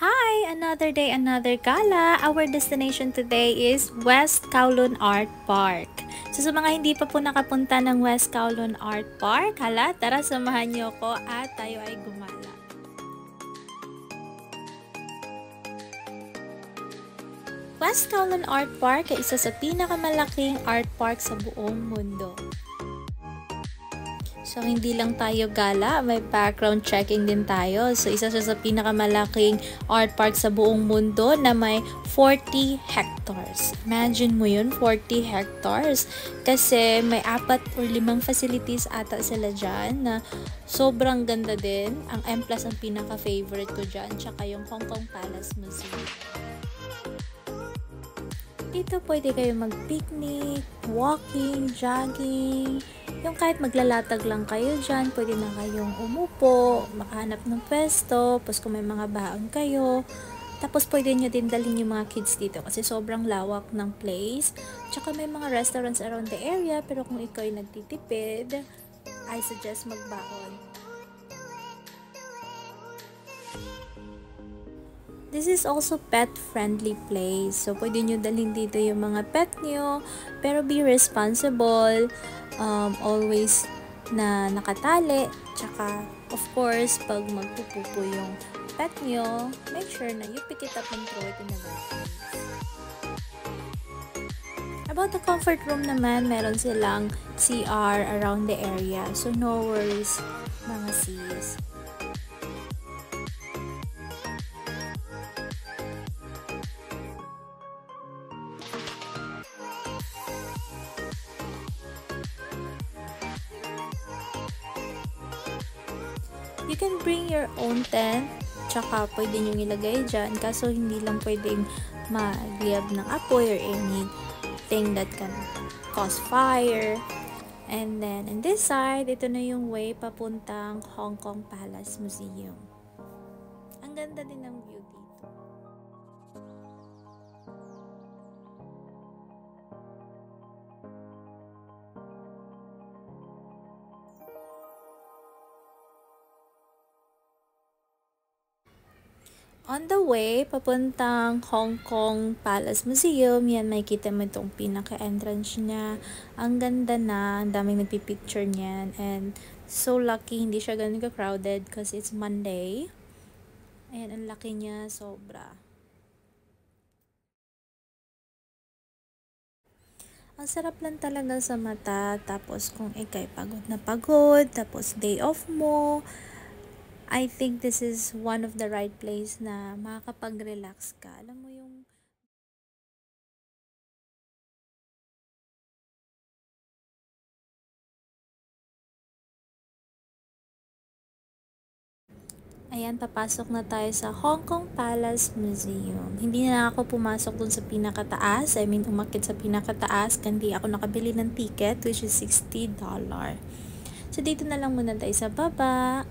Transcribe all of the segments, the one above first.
Hi! Another day, another gala. Our destination today is West Kowloon Art Park. So sa mga hindi pa po nakapunta ng West Kowloon Art Park, tara samahan niyo ko at tayo ay gumala. West Kowloon Art Park ay isa sa pinakamalaking art park sa buong mundo. So, hindi lang tayo gala, may background checking din tayo. So, isa siya sa pinakamalaking art park sa buong mundo na may 40 hectares. Imagine mo yun, 40 hectares. Kasi may 4 or 5 facilities ata sila dyan na sobrang ganda din. Ang M+ ang pinaka-favorite ko dyan, tsaka yung Hong Kong Palace Museum. Dito pwede kayo mag-picnic, walking, jogging, yung kahit maglalatag lang kayo dyan, pwede na kayong umupo, makahanap ng pwesto, tapos kung may mga baon kayo, tapos pwede nyo din dalhin yung mga kids dito kasi sobrang lawak ng place. Tsaka may mga restaurants around the area, pero kung ikaw ay nagtitipid, I suggest magbaon. This is also pet-friendly place. So, pwede nyo dalhin dito yung mga pet nyo. Pero be responsible. Always na nakatali. Tsaka, of course, pag magpupupo yung pet nyo, make sure na you pick it up and throw it in the right place. About the comfort room naman, meron silang CR around the area. So, no worries, mga sis. You can bring your own tent, tsaka pwede nyo ilagay dyan, kaso hindi lang pwedeng magliyab ng apoy or anything that can cause fire. And then, on this side, ito na yung way papuntang Hong Kong Palace Museum. Ang ganda din ng view dito. On the way, papuntang Hong Kong Palace Museum, yan makikita mo itong pinaka-entrance niya. Ang ganda na, ang daming nagpipicture niyan. And so lucky, hindi siya ganun ka-crowded kasi it's Monday. Ayan, ang laki niya, sobra. Ang sarap lang talaga sa mata, tapos kung ikay pagod na pagod, tapos day off mo, I think this is one of the right place na makakapag-relax ka. Alam mo yung ayan, papasok na tayo sa Hong Kong Palace Museum. Hindi na ako pumasok dun sa pinakataas. I mean, umakit sa pinakataas. Kandi ako nakabili ng ticket, which is $60. So, dito na lang muna tayo sa baba.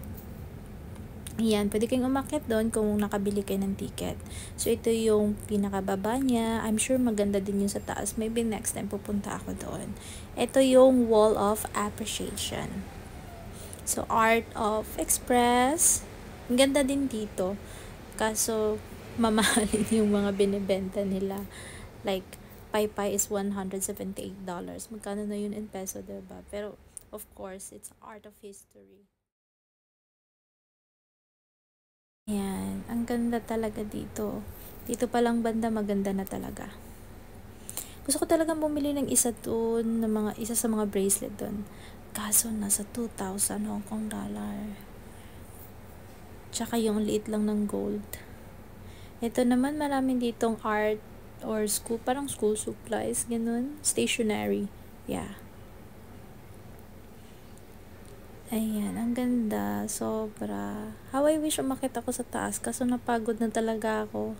Ayan, pwede kayong umakit doon kung nakabili kayo ng ticket. So, ito yung pinakababa niya. I'm sure maganda din yung sa taas. Maybe next time pupunta ako doon. Ito yung Wall of Appreciation. So, Art of Express. Ang ganda din dito. Kaso, mamahalin yung mga binibenta nila. Like, paypay is $178. Magkano na yun in peso, diba? Pero, of course, it's art of history. Yan, ang ganda talaga dito. Dito palang banda maganda na talaga. Gusto ko talagang bumili ng isa doon, isa sa mga bracelet doon. Kaso nasa 2,000 Hong Kong dollar. Tsaka yung liit lang ng gold. Ito naman marami ditong art or school, parang school supplies, ganun. Stationery. Yeah. Ayan, ang ganda. Sobra. How I wish umakit ako sa taas. Kaso napagod na talaga ako.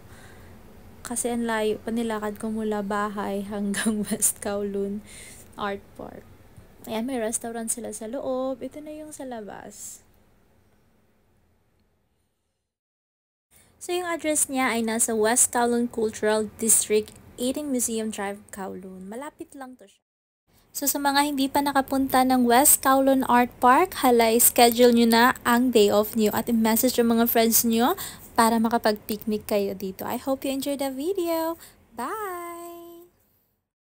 Kasi ang layo. Panilakad ko mula bahay hanggang West Kowloon Art Park. Ayan, may restaurant sila sa loob. Ito na yung sa labas. So, yung address niya ay nasa West Kowloon Cultural District, 18 Museum Drive, Kowloon. Malapit lang to siya. So sa mga hindi pa nakapunta ng West Kowloon Art Park, schedule nyo na ang day off nyo at i-message yung mga friends nyo para makapag-picnic kayo dito. I hope you enjoyed the video. Bye!